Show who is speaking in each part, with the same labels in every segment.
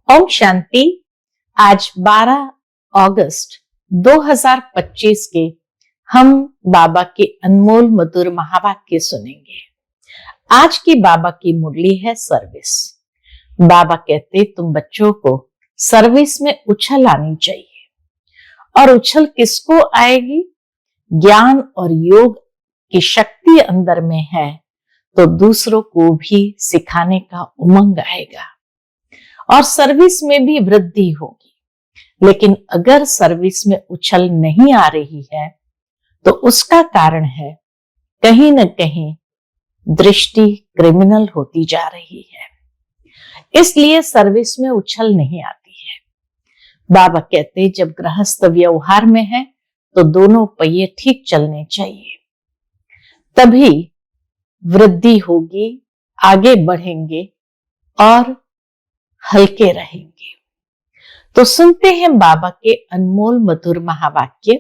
Speaker 1: ओम शांति। आज 12 अगस्त 2025 के हम बाबा के अनमोल मधुर महावाक्य सुनेंगे। आज की बाबा की मुरली है सर्विस। बाबा कहते तुम बच्चों को सर्विस में उछल आनी चाहिए। और उछल किसको आएगी? ज्ञान और योग की शक्ति अंदर में है तो दूसरों को भी सिखाने का उमंग आएगा और सर्विस में भी वृद्धि होगी। लेकिन अगर सर्विस में उछल नहीं आ रही है तो उसका कारण है कहीं न कहीं दृष्टि क्रिमिनल होती जा रही है, इसलिए सर्विस में उछल नहीं आती है। बाबा कहते जब गृहस्थ व्यवहार में है तो दोनों पहिए ठीक चलने चाहिए, तभी वृद्धि होगी, आगे बढ़ेंगे और हल्के रहेंगे। तो सुनते हैं बाबा के अनमोल मधुर महावाक्य।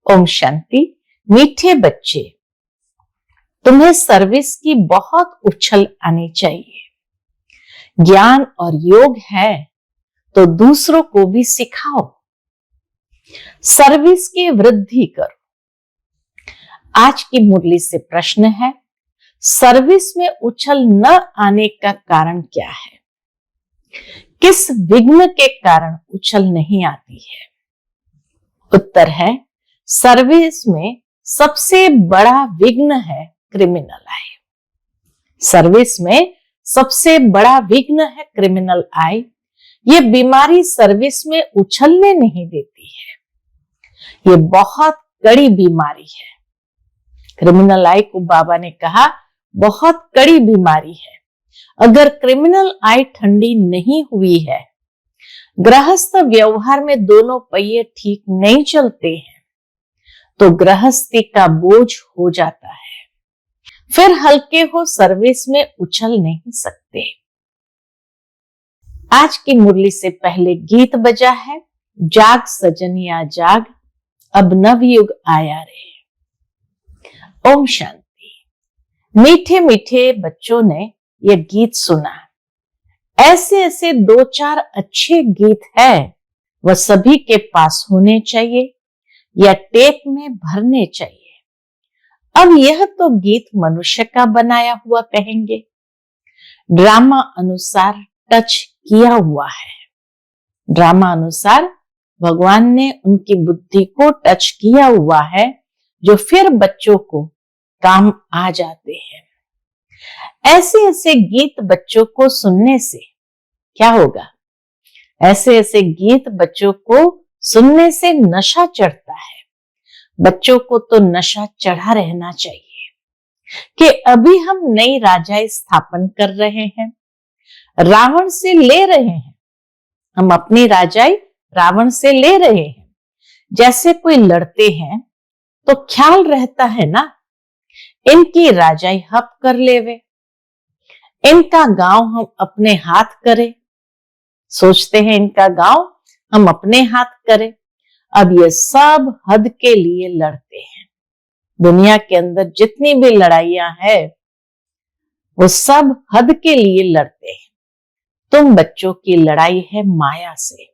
Speaker 1: ओम शांति। मीठे बच्चे, तुम्हें सर्विस की बहुत उछल आनी चाहिए। ज्ञान और योग है तो दूसरों को भी सिखाओ, सर्विस की वृद्धि करो। आज की मुरली से प्रश्न है, सर्विस में उछल न आने का कारण क्या है? किस विघ्न के कारण उछल नहीं आती है? उत्तर है, सर्विस में सबसे बड़ा विघ्न है क्रिमिनल आई। सर्विस में सबसे बड़ा विघ्न है क्रिमिनल आई। ये बीमारी सर्विस में उछलने नहीं देती है। ये बहुत कड़ी बीमारी है। क्रिमिनल आई को बाबा ने कहा बहुत कड़ी बीमारी है। अगर क्रिमिनल आई ठंडी नहीं हुई है, गृहस्थ व्यवहार में दोनों पहिए ठीक नहीं चलते हैं, तो गृहस्थी का बोझ हो जाता है। फिर हल्के हो सर्विस में उछल नहीं सकते। आज की मुरली से पहले गीत बजा है, जाग सजनिया जाग, अब नवयुग आया रे। ओम शांति। मीठे मीठे बच्चों ने यह गीत सुना। ऐसे ऐसे 2-4 अच्छे गीत है, वह सभी के पास होने चाहिए या टेप में भरने चाहिए। अब यह तो गीत मनुष्य का बनाया हुआ कहेंगे, ड्रामा अनुसार टच किया हुआ है। ड्रामा अनुसार भगवान ने उनकी बुद्धि को टच किया हुआ है, जो फिर बच्चों को काम आ जाते हैं। ऐसे ऐसे गीत बच्चों को सुनने से क्या होगा? ऐसे ऐसे गीत बच्चों को सुनने से नशा चढ़ता है। बच्चों को तो नशा चढ़ा रहना चाहिए कि अभी हम नई राजाई स्थापन कर रहे हैं, रावण से ले रहे हैं। हम अपनी राजाई रावण से ले रहे हैं। जैसे कोई लड़ते हैं तो ख्याल रहता है ना, इनकी राजाई हप कर लेवे, इनका गांव हम अपने हाथ करें। सोचते हैं इनका गांव हम अपने हाथ करें। अब ये सब हद के लिए लड़ते हैं। दुनिया के अंदर जितनी भी लड़ाइयां हैं वो सब हद के लिए लड़ते हैं। तुम बच्चों की लड़ाई है माया से,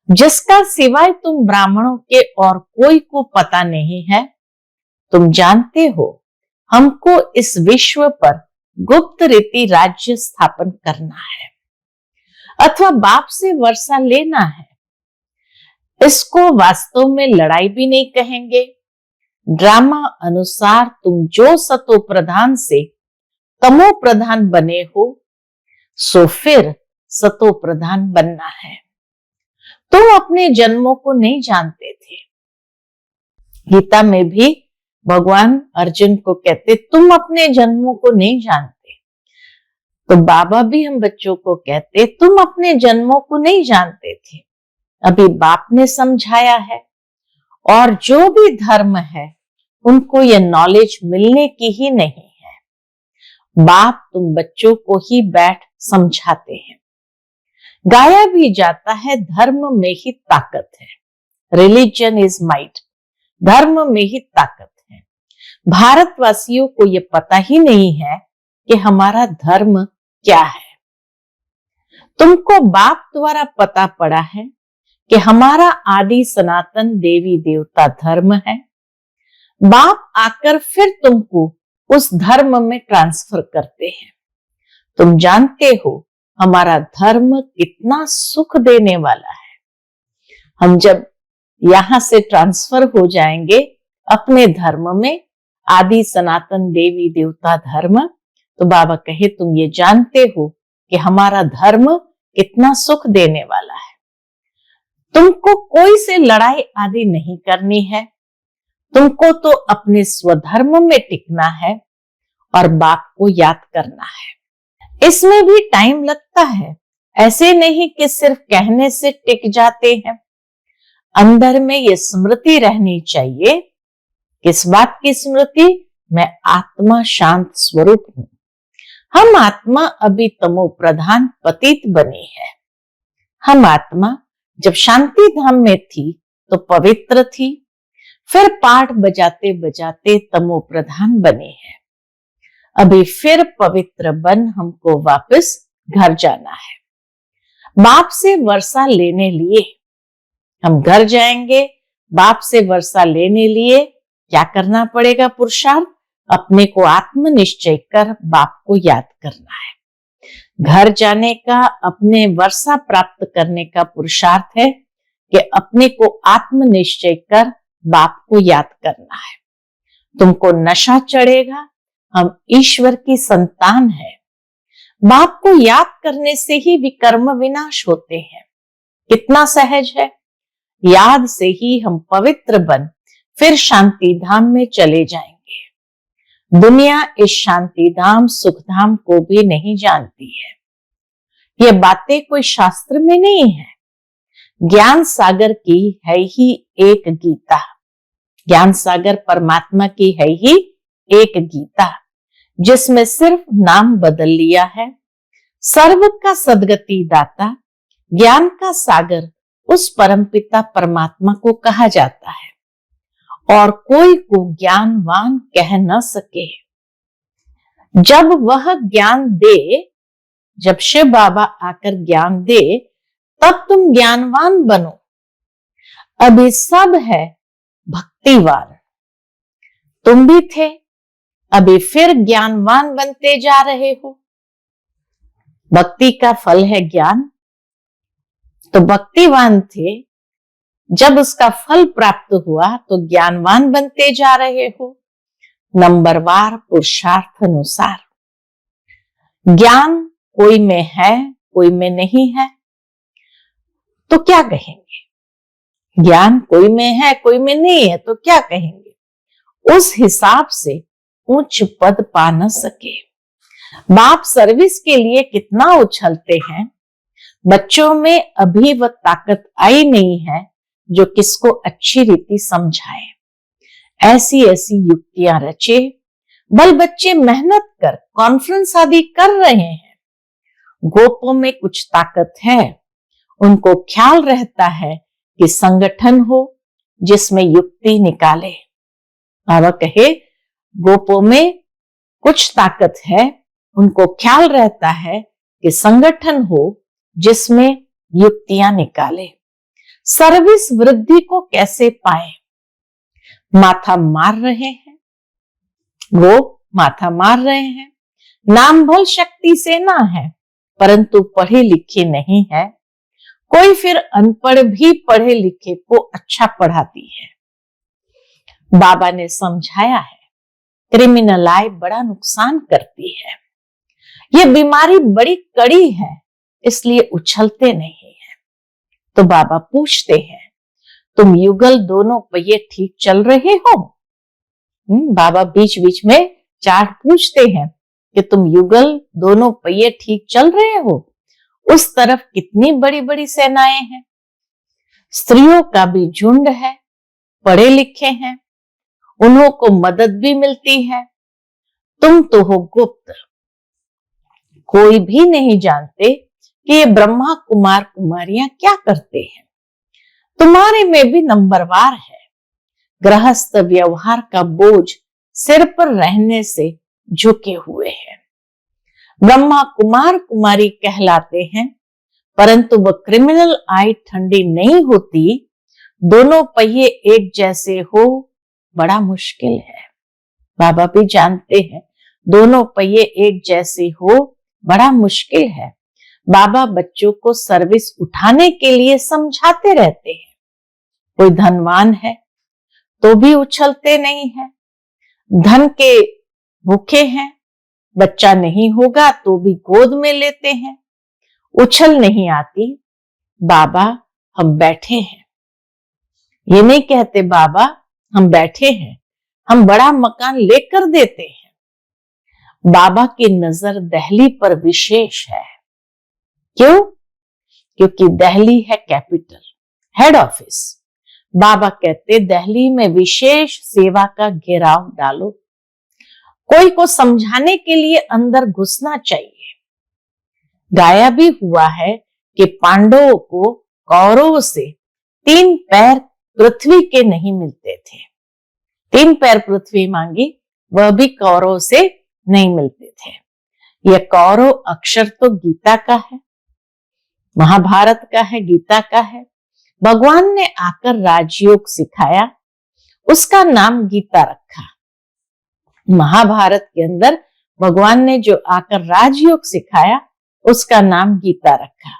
Speaker 1: जिसका सिवाय तुम ब्राह्मणों के और कोई को पता नहीं है। तुम जानते हो हमको इस विश्व पर गुप्त रीति राज्य स्थापन करना है अथवा बाप से वर्षा लेना है। इसको वास्तव में लड़ाई भी नहीं कहेंगे। ड्रामा अनुसार तुम जो सतो प्रधान से तमो प्रधान बने हो, सो फिर सतो प्रधान बनना है। तुम अपने जन्मों को नहीं जानते थे। गीता में भी भगवान अर्जुन को कहते तुम अपने जन्मों को नहीं जानते। तो बाबा भी हम बच्चों को कहते तुम अपने जन्मों को नहीं जानते थे, अभी बाप ने समझाया है। और जो भी धर्म है उनको यह नॉलेज मिलने की ही नहीं है। बाप तुम बच्चों को ही बैठ समझाते हैं। गाया भी जाता है धर्म में ही ताकत है। Religion is might. धर्म में ही ताकत है। भारतवासियों को यह पता ही नहीं है कि हमारा धर्म क्या है। तुमको बाप द्वारा पता पड़ा है कि हमारा आदि सनातन देवी देवता धर्म है। बाप आकर फिर तुमको उस धर्म में ट्रांसफर करते हैं। तुम जानते हो हमारा धर्म कितना सुख देने वाला है। हम जब यहां से ट्रांसफर हो जाएंगे अपने धर्म में, आदि सनातन देवी देवता धर्म, तो बाबा कहे तुम ये जानते हो कि हमारा धर्म कितना सुख देने वाला है। तुमको कोई से लड़ाई आदि नहीं करनी है। तुमको तो अपने स्वधर्म में टिकना है और बाप को याद करना है। इसमें भी टाइम लगता है, ऐसे नहीं कि सिर्फ कहने से टिक जाते हैं। अंदर में ये स्मृति रहनी चाहिए। किस बात की स्मृति? मैं आत्मा शांत स्वरूप हूं। हम आत्मा अभी तमो प्रधान पतित बनी है। हम आत्मा जब शांति धाम में थी तो पवित्र थी, फिर पाठ बजाते बजाते तमो प्रधान बनी है। अभी फिर पवित्र बन हमको वापस घर जाना है। बाप से वर्षा लेने लिए हम घर जाएंगे। बाप से वर्षा लेने लिए क्या करना पड़ेगा? पुरुषार्थ, अपने को आत्मनिश्चय कर बाप को याद करना है। घर जाने का, अपने वर्षा प्राप्त करने का पुरुषार्थ है कि अपने को आत्मनिश्चय कर बाप को याद करना है। तुमको नशा चढ़ेगा, हम ईश्वर की संतान है। बाप को याद करने से ही विकर्म विनाश होते हैं। कितना सहज है। याद से ही हम पवित्र बन फिर शांति धाम में चले जाएंगे। दुनिया इस शांति धाम सुख धाम को भी नहीं जानती है। ये बातें कोई शास्त्र में नहीं है। ज्ञान सागर की है ही एक गीता। ज्ञान सागर परमात्मा की है ही एक गीता, जिसमें सिर्फ नाम बदल लिया है। सर्व का सदगति दाता, ज्ञान का सागर उस परमपिता परमात्मा को कहा जाता है और कोई को ज्ञानवान कह न सके। जब वह ज्ञान दे, जब शिव बाबा आकर ज्ञान दे, तब तुम ज्ञानवान बनो। अभी सब है भक्तिवान। तुम भी थे, अभी फिर ज्ञानवान बनते जा रहे हो। भक्ति का फल है ज्ञान। तो भक्तिवान थे, जब उसका फल प्राप्त हुआ तो ज्ञानवान बनते जा रहे हो। नंबरवार पुरुषार्थ अनुसार। ज्ञान कोई में है, कोई में नहीं है, तो क्या कहेंगे? ज्ञान कोई में है, कोई में नहीं है, तो क्या कहेंगे? उस हिसाब से उच्च पद पा न सके। बाप सर्विस के लिए कितना उछलते हैं। बच्चों में अभी वह ताकत आई नहीं है जो किसको अच्छी रीति समझाए। ऐसी ऐसी युक्तियां रचे। बल बच्चे मेहनत कर कॉन्फ्रेंस आदि कर रहे हैं। गोपों में कुछ ताकत है। उनको ख्याल रहता है कि संगठन हो जिसमें युक्ति निकाले। बाबा कहे गोपों में कुछ ताकत है। उनको ख्याल रहता है कि संगठन हो जिसमें युक्तियां निकाले। सर्विस वृद्धि को कैसे पाए? माथा मार रहे हैं। वो माथा मार रहे हैं। नाम बल शक्ति से ना है, परंतु पढ़े लिखे नहीं है। कोई फिर अनपढ़ भी पढ़े लिखे को अच्छा पढ़ाती है। बाबा ने समझाया है क्रिमिनल आई बड़ा नुकसान करती है। ये बीमारी बड़ी कड़ी है, इसलिए उछलते नहीं है। तो बाबा पूछते हैं तुम युगल दोनों पहिए ठीक चल रहे हो? बाबा बीच बीच में चार्ट पूछते हैं कि तुम युगल दोनों पहिए ठीक चल रहे हो? उस तरफ कितनी बड़ी बड़ी सेनाएं हैं। स्त्रियों का भी झुंड है, पढ़े लिखे हैं, उन्हों को मदद भी मिलती है। तुम तो हो गुप्त, कोई भी नहीं जानते कि ये ब्रह्मा कुमार कुमारियां क्या करते हैं। तुम्हारे में भी नंबरवार है। गृहस्थ व्यवहार का बोझ सिर पर रहने से झुके हुए हैं। ब्रह्मा कुमार कुमारी कहलाते हैं परंतु वह क्रिमिनल आई ठंडी नहीं होती। दोनों पहिए एक जैसे हो बड़ा मुश्किल है। बाबा भी जानते हैं दोनों पहिए एक जैसे हो बड़ा मुश्किल है। बाबा बच्चों को सर्विस उठाने के लिए समझाते रहते हैं। कोई धनवान है तो भी उछलते नहीं है, धन के भूखे हैं, बच्चा नहीं होगा तो भी गोद में लेते हैं। उछल नहीं आती, बाबा हम बैठे हैं। ये नहीं कहते बाबा हम बैठे हैं, हम बड़ा मकान लेकर देते हैं। बाबा की नजर दिल्ली पर विशेष है। क्यों? क्योंकि दिल्ली है कैपिटल, हेड ऑफिस। बाबा कहते दिल्ली में विशेष सेवा का घेराव डालो। कोई को समझाने के लिए अंदर घुसना चाहिए। गाया भी हुआ है कि पांडवों को कौरवों से 3 पैर पृथ्वी के नहीं मिलते थे। 3 पैर पृथ्वी मांगी, वह भी कौरव से नहीं मिलते थे। यह कौरव अक्षर तो गीता का है, महाभारत का है, गीता का है। भगवान ने आकर राजयोग सिखाया, उसका नाम गीता रखा। महाभारत के अंदर भगवान ने जो आकर राजयोग सिखाया उसका नाम गीता रखा,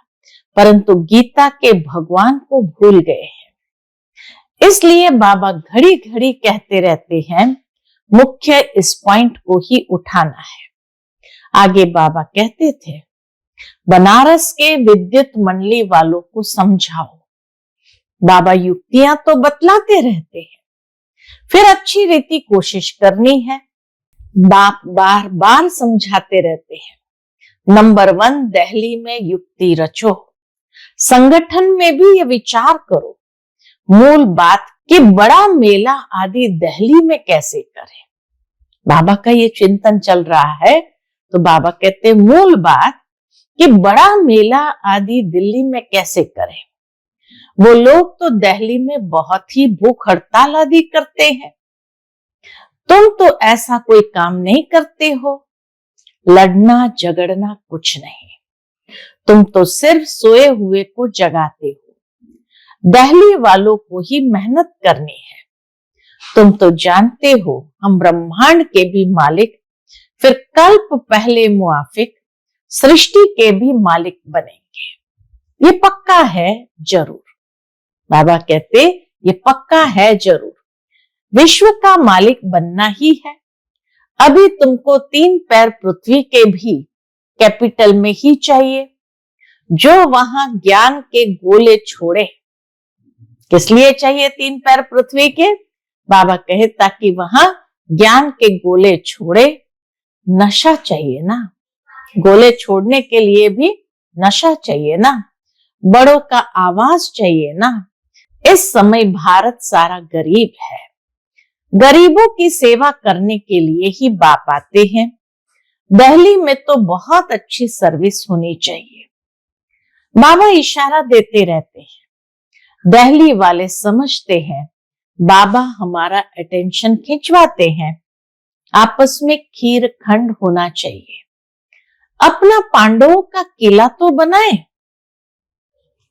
Speaker 1: परंतु गीता के भगवान को भूल गए हैं। इसलिए बाबा घड़ी घड़ी कहते रहते हैं मुख्य इस पॉइंट को ही उठाना है। आगे बाबा कहते थे बनारस के विद्युत मंडली वालों को समझाओ। बाबा युक्तियां तो बतलाते रहते हैं, फिर अच्छी रीति कोशिश करनी है। बाप बार बार समझाते रहते हैं। नंबर 1 दिल्ली में युक्ति रचो, संगठन में भी ये विचार करो मूल बात कि बड़ा मेला आदि दिल्ली में कैसे करें। बाबा का ये चिंतन चल रहा है, तो बाबा कहते मूल बात कि बड़ा मेला आदि दिल्ली में कैसे करें। वो लोग तो दिल्ली में बहुत ही भूख हड़ताल आदि करते हैं, तुम तो ऐसा कोई काम नहीं करते हो। लड़ना झगड़ना कुछ नहीं, तुम तो सिर्फ सोए हुए को जगाते हो। दिल्ली वालों को ही मेहनत करनी है। तुम तो जानते हो हम ब्रह्मांड के भी मालिक, फिर कल्प पहले मुआफिक सृष्टि के भी मालिक बनेंगे। ये पक्का है जरूर। बाबा कहते ये पक्का है जरूर, विश्व का मालिक बनना ही है। अभी तुमको 3 पैर पृथ्वी के भी कैपिटल में ही चाहिए, जो वहां ज्ञान के गोले छोड़े। किस लिए चाहिए 3 पैर पृथ्वी के? बाबा कहे ताकि वहां ज्ञान के गोले छोड़े। नशा चाहिए ना, गोले छोड़ने के लिए भी नशा चाहिए ना, बड़ों का आवाज चाहिए ना। इस समय भारत सारा गरीब है, गरीबों की सेवा करने के लिए ही बाप आते हैं। दिल्ली में तो बहुत अच्छी सर्विस होनी चाहिए। बाबा इशारा देते रहते हैं। दिल्ली वाले समझते हैं बाबा हमारा अटेंशन खिंचवाते हैं। आपस में खीर खंड होना चाहिए। अपना पांडवों का किला तो बनाए।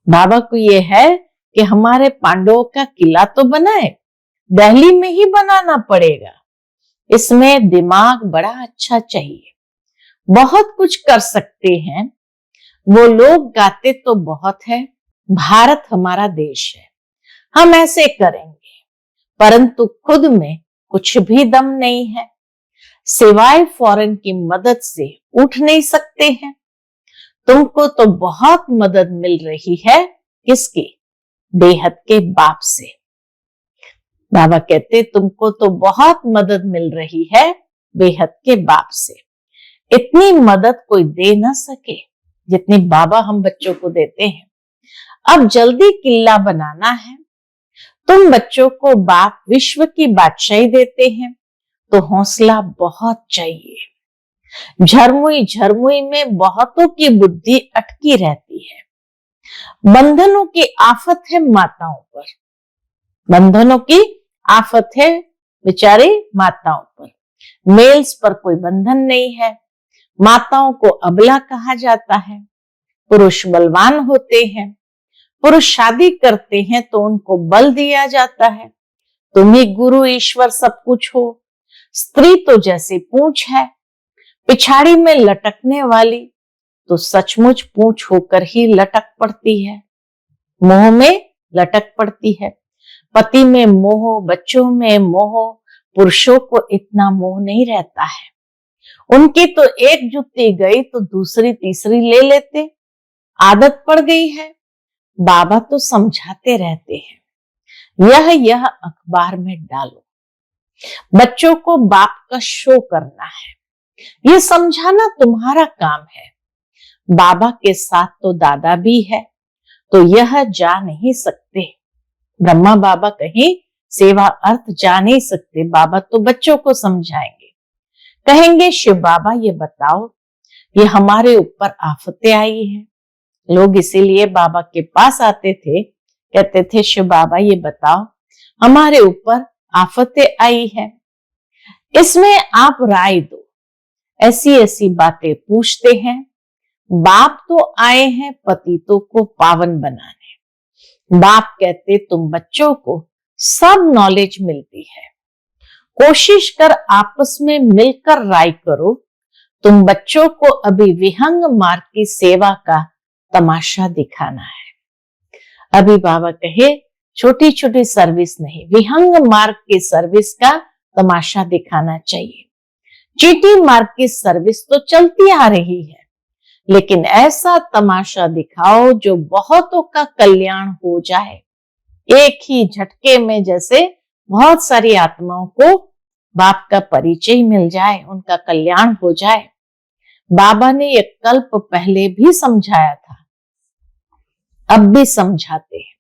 Speaker 1: बाबा को यह है कि हमारे पांडवों का किला तो बनाए, दिल्ली में ही बनाना पड़ेगा। इसमें दिमाग बड़ा अच्छा चाहिए, बहुत कुछ कर सकते हैं। वो लोग गाते तो बहुत है, भारत हमारा देश है, हम ऐसे करेंगे, परंतु खुद में कुछ भी दम नहीं है। सिवाय फॉरेन की मदद से उठ नहीं सकते हैं। तुमको तो बहुत मदद मिल रही है, किसकी? बेहद के बाप से। बाबा कहते तुमको तो बहुत मदद मिल रही है बेहद के बाप से। इतनी मदद कोई दे ना सके जितनी बाबा हम बच्चों को देते हैं। अब जल्दी किला बनाना है। तुम बच्चों को बाप विश्व की बादशाही देते हैं, तो हौसला बहुत चाहिए। झरमुई झरमुई में बहुतों की बुद्धि अटकी रहती है। बंधनों की आफत है माताओं पर, बंधनों की आफत है बेचारी माताओं पर। मेल्स पर कोई बंधन नहीं है, माताओं को अबला कहा जाता है। पुरुष बलवान होते हैं, पुरुष शादी करते हैं तो उनको बल दिया जाता है, तुम ही गुरु ईश्वर सब कुछ हो। स्त्री तो जैसे पूंछ है, पिछाड़ी में लटकने वाली, तो सचमुच पूंछ होकर ही लटक पड़ती है, मोह में लटक पड़ती है। पति में मोह, बच्चों में मोह, पुरुषों को इतना मोह नहीं रहता है। उनकी तो एक जुत्ती गई तो दूसरी तीसरी ले लेते, आदत पड़ गई है। बाबा तो समझाते रहते हैं, यह अखबार में डालो। बच्चों को बाप का शो करना है, ये समझाना तुम्हारा काम है। बाबा के साथ तो दादा भी है, तो यह जा नहीं सकते। ब्रह्मा बाबा कहीं सेवा अर्थ जा नहीं सकते। बाबा तो बच्चों को समझाएंगे, कहेंगे शिव बाबा ये बताओ, ये हमारे ऊपर आफतें आई हैं। लोग इसीलिए बाबा के पास आते थे, कहते थे शिव बाबा ये बताओ, हमारे ऊपर आफतें आई है, इसमें आप राय दो। ऐसी ऐसी बातें पूछते हैं। बाप तो आए हैं पतितों को पावन बनाने। बाप कहते तुम बच्चों को सब नॉलेज मिलती है, कोशिश कर आपस में मिलकर राय करो। तुम बच्चों को अभी विहंग मार्ग की सेवा का तमाशा दिखाना है। अभी बाबा कहे छोटी छोटी सर्विस नहीं, विहंग मार्ग की सर्विस का तमाशा दिखाना चाहिए। चीटी मार्ग की सर्विस तो चलती आ रही है, लेकिन ऐसा तमाशा दिखाओ जो बहुतों का कल्याण हो जाए। एक ही झटके में जैसे बहुत सारी आत्माओं को बाप का परिचय मिल जाए, उनका कल्याण हो जाए। बाबा ने एक कल्प पहले भी समझाया था, अब भी समझाते हैं।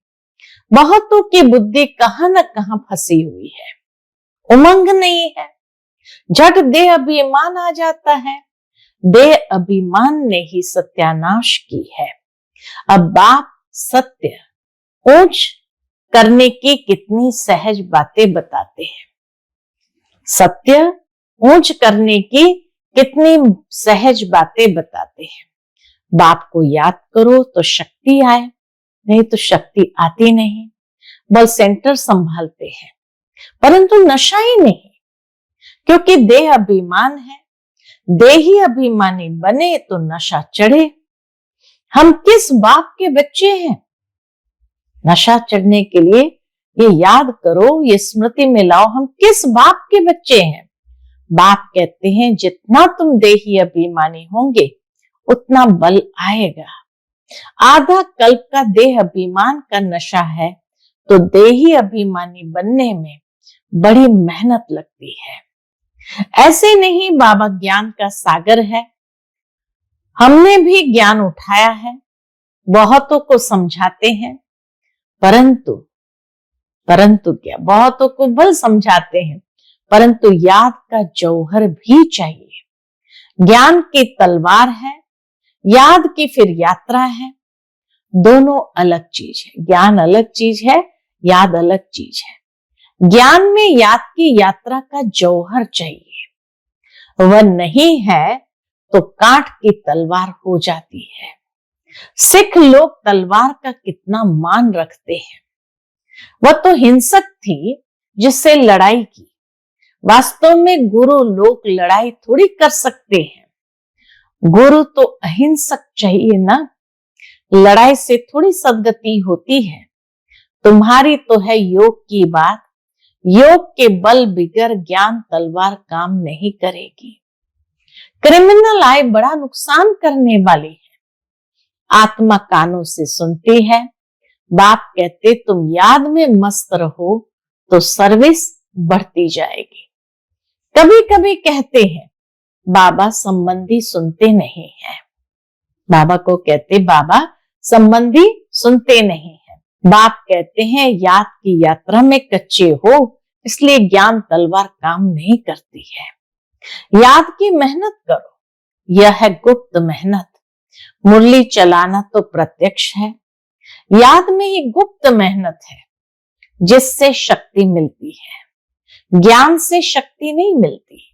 Speaker 1: बहुतों की बुद्धि कहां न कहां फंसी हुई है, उमंग नहीं है, झट देह अभिमान आ जाता है। देह अभिमान ने ही सत्यानाश की है। अब बाप सत्य ऊंच करने की कितनी सहज बातें बताते हैं। सत्य ऊंच करने की कितनी सहज बातें बताते हैं। बाप को याद करो तो शक्ति आए, नहीं तो शक्ति आती नहीं। बल सेंटर संभालते हैं, परंतु नशा ही नहीं, क्योंकि देह अभिमान है। देही अभिमानी बने तो नशा चढ़े। हम किस बाप के बच्चे हैं? नशा चढ़ने के लिए ये याद करो, ये स्मृति में लाओ, हम किस बाप के बच्चे हैं। बाप कहते हैं जितना तुम देही अभिमानी होंगे उतना बल आएगा। आधा कल्प का देह अभिमान का नशा है, तो देही अभिमानी बनने में बड़ी मेहनत लगती है। ऐसे नहीं, बाबा ज्ञान का सागर है, हमने भी ज्ञान उठाया है, बहुतों को समझाते हैं, परंतु क्या, बहुतों को बल समझाते हैं, परंतु याद का जौहर भी चाहिए। ज्ञान की तलवार है, याद की फिर यात्रा है, दोनों अलग चीज है। ज्ञान अलग चीज है, याद अलग चीज है। ज्ञान में याद की यात्रा का जौहर चाहिए, वह नहीं है तो कांट की तलवार हो जाती है। सिख लोग तलवार का कितना मान रखते हैं। वह तो हिंसक थी जिससे लड़ाई की। वास्तव में गुरु लोग लड़ाई थोड़ी कर सकते हैं। गुरु तो अहिंसक चाहिए ना, लड़ाई से थोड़ी सदगति होती है। तुम्हारी तो है योग की बात, योग के बल बिगर ज्ञान तलवार काम नहीं करेगी। क्रिमिनल आए बड़ा नुकसान करने वाली है। आत्मा कानों से सुनती है। बाप कहते तुम याद में मस्त रहो तो सर्विस बढ़ती जाएगी। कभी कभी कहते हैं बाबा संबंधी सुनते नहीं है। बाबा को कहते बाबा संबंधी सुनते नहीं है। बाप कहते हैं याद की यात्रा में कच्चे हो, इसलिए ज्ञान तलवार काम नहीं करती है। याद की मेहनत करो, यह है गुप्त मेहनत। मुरली चलाना तो प्रत्यक्ष है, याद में ही गुप्त मेहनत है जिससे शक्ति मिलती है। ज्ञान से शक्ति नहीं मिलती।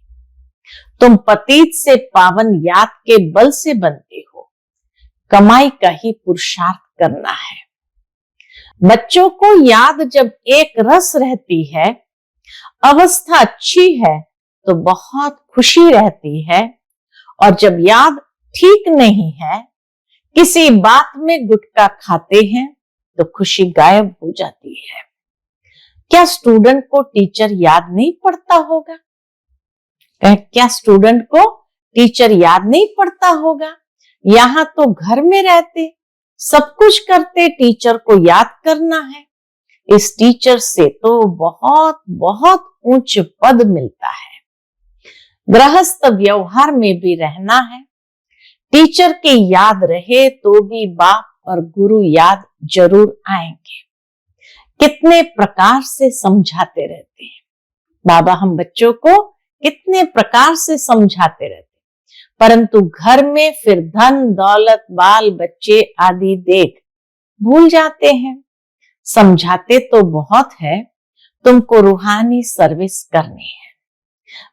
Speaker 1: तुम पतित से पावन याद के बल से बनते हो। कमाई का ही पुरुषार्थ करना है। बच्चों को याद जब एक रस रहती है, अवस्था अच्छी है तो बहुत खुशी रहती है, और जब याद ठीक नहीं है, किसी बात में गुटखा खाते हैं तो खुशी गायब हो जाती है। क्या स्टूडेंट को टीचर याद नहीं पड़ता होगा? क्या स्टूडेंट को टीचर याद नहीं पड़ता होगा? यहां तो घर में रहते, सब कुछ करते, टीचर को याद करना है। इस टीचर से तो बहुत बहुत ऊंच पद मिलता है। गृहस्थ व्यवहार में भी रहना है। टीचर की याद रहे तो भी बाप और गुरु याद जरूर आएंगे। कितने प्रकार से समझाते रहते हैं बाबा, हम बच्चों को कितने प्रकार से समझाते रहते हैं, परंतु घर में फिर धन दौलत बाल बच्चे आदि देख भूल जाते हैं। समझाते तो बहुत है, तुमको रूहानी सर्विस करनी है।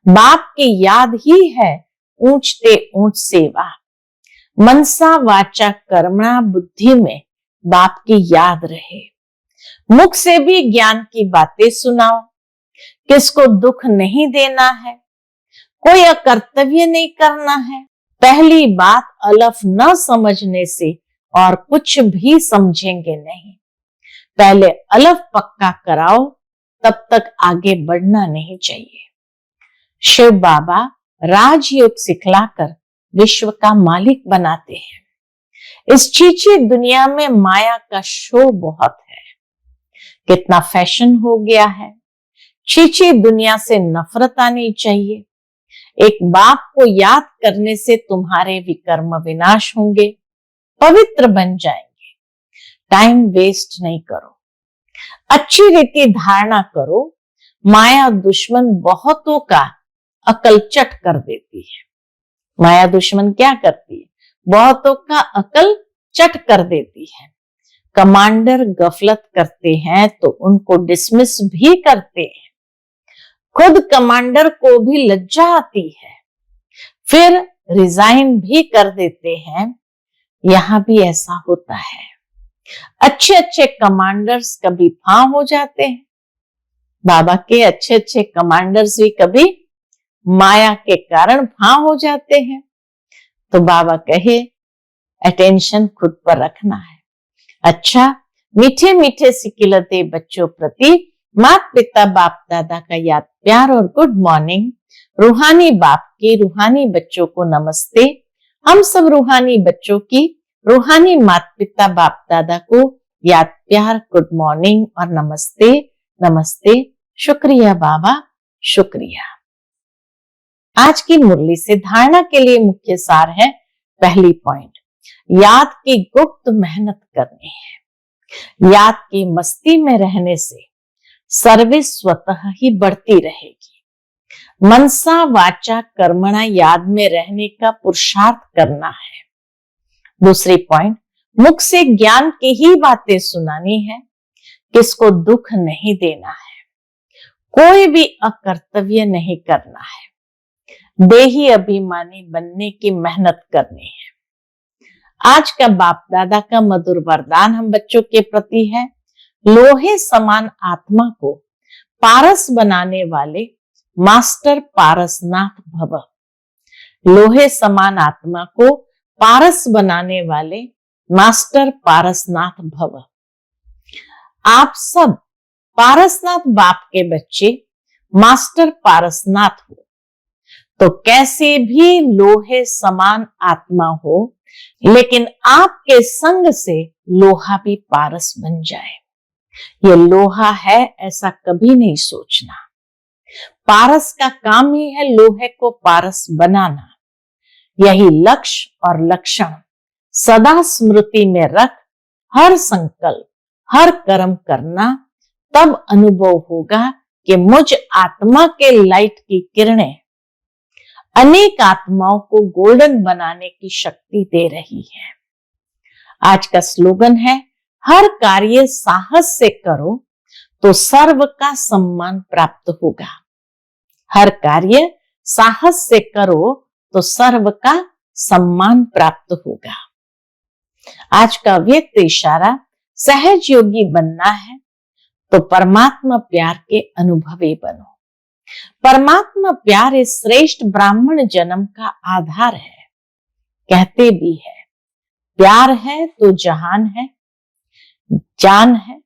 Speaker 1: बाप की याद ही है ऊंचते ऊंच सेवा। मनसा वाचा कर्मणा बुद्धि में बाप की याद रहे। मुख से भी ज्ञान की बातें सुनाओ। किसको दुख नहीं देना है, कोई अकर्तव्य नहीं करना है। पहली बात, अलफ न समझने से और कुछ भी समझेंगे नहीं। पहले अलफ पक्का कराओ, तब तक आगे बढ़ना नहीं चाहिए। शिव बाबा राजयोग सिखलाकर विश्व का मालिक बनाते हैं। इस चीची दुनिया में माया का शो बहुत है। कितना फैशन हो गया है। चीची दुनिया से नफरत आनी चाहिए। एक बाप को याद करने से तुम्हारे विकर्म विनाश होंगे, पवित्र बन जाएंगे। टाइम वेस्ट नहीं करो, अच्छी रीति धारणा करो। माया दुश्मन बहुतों का अकल चट कर देती है। माया दुश्मन क्या करती है? बहुतों का अकल चट कर देती है। कमांडर गफलत करते हैं तो उनको डिसमिस भी करते हैं। खुद कमांडर को भी लज्जा आती है, फिर रिजाइन भी कर देते हैं। यहां भी ऐसा होता है। अच्छे अच्छे कमांडर्स कभी फां हो जाते हैं। बाबा के अच्छे अच्छे कमांडर्स भी कभी माया के कारण फां हो जाते हैं। तो बाबा कहे अटेंशन खुद पर रखना है। अच्छा, मीठे मीठे सिकिलते बच्चों प्रति माता पिता बाप दादा का याद प्यार और गुड मॉर्निंग। रूहानी बाप की रूहानी बच्चों को नमस्ते। हम सब रूहानी बच्चों की रूहानी माता पिता बाप दादा को याद प्यार गुड मॉर्निंग और नमस्ते नमस्ते। शुक्रिया बाबा, शुक्रिया। आज की मुरली से धारणा के लिए मुख्य सार है। पहली पॉइंट, याद की गुप्त मेहनत करनी है। याद की मस्ती में रहने से सर्विस स्वतः ही बढ़ती रहेगी। मनसा वाचा कर्मणा याद में रहने का पुरुषार्थ करना है। दूसरी पॉइंट, मुख से ज्ञान की ही बातें सुनानी है। किसको दुख नहीं देना है, कोई भी अकर्तव्य नहीं करना है। देही अभिमानी बनने की मेहनत करनी है। आज का बाप दादा का मधुर वरदान हम बच्चों के प्रति है। लोहे समान आत्मा को पारस बनाने वाले मास्टर पारसनाथ भव। लोहे समान आत्मा को पारस बनाने वाले मास्टर पारसनाथ भव। आप सब पारसनाथ बाप के बच्चे मास्टर पारसनाथ हो, तो कैसे भी लोहे समान आत्मा हो, लेकिन आपके संग से लोहा भी पारस बन जाए। ये लोहा है ऐसा कभी नहीं सोचना। पारस का काम ही है लोहे को पारस बनाना। यही लक्ष्य और लक्षण सदा स्मृति में रख हर संकल्प हर कर्म करना, तब अनुभव होगा कि मुझ आत्मा के लाइट की किरणें अनेक आत्माओं को गोल्डन बनाने की शक्ति दे रही है। आज का स्लोगन है, हर कार्य साहस से करो तो सर्व का सम्मान प्राप्त होगा। हर कार्य साहस से करो तो सर्व का सम्मान प्राप्त होगा। आज का व्यक्त इशारा, सहज योगी बनना है तो परमात्मा प्यार के अनुभवी बनो। परमात्मा प्यार इस श्रेष्ठ ब्राह्मण जन्म का आधार है। कहते भी है, प्यार है तो जहान है, जान है।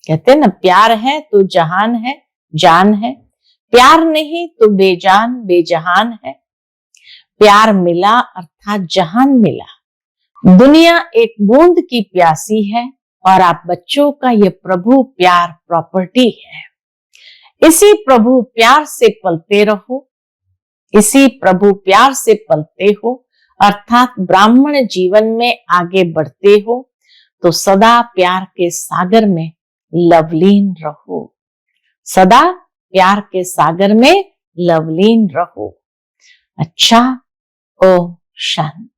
Speaker 1: कहते ना, प्यार है तो जहान है, जान है। प्यार नहीं तो बेजान बेजहान है। प्यार मिला अर्थात जहान मिला। दुनिया एक बूंद की प्यासी है और आप बच्चों का ये प्रभु प्यार प्रॉपर्टी है। इसी प्रभु प्यार से पलते रहो, इसी प्रभु प्यार से पलते हो, अर्थात ब्राह्मण जीवन में आगे बढ़ते हो तो सदा प्यार के सागर में लवलीन रहो। सदा प्यार के सागर में लवलीन रहो। अच्छा, ओम शांति।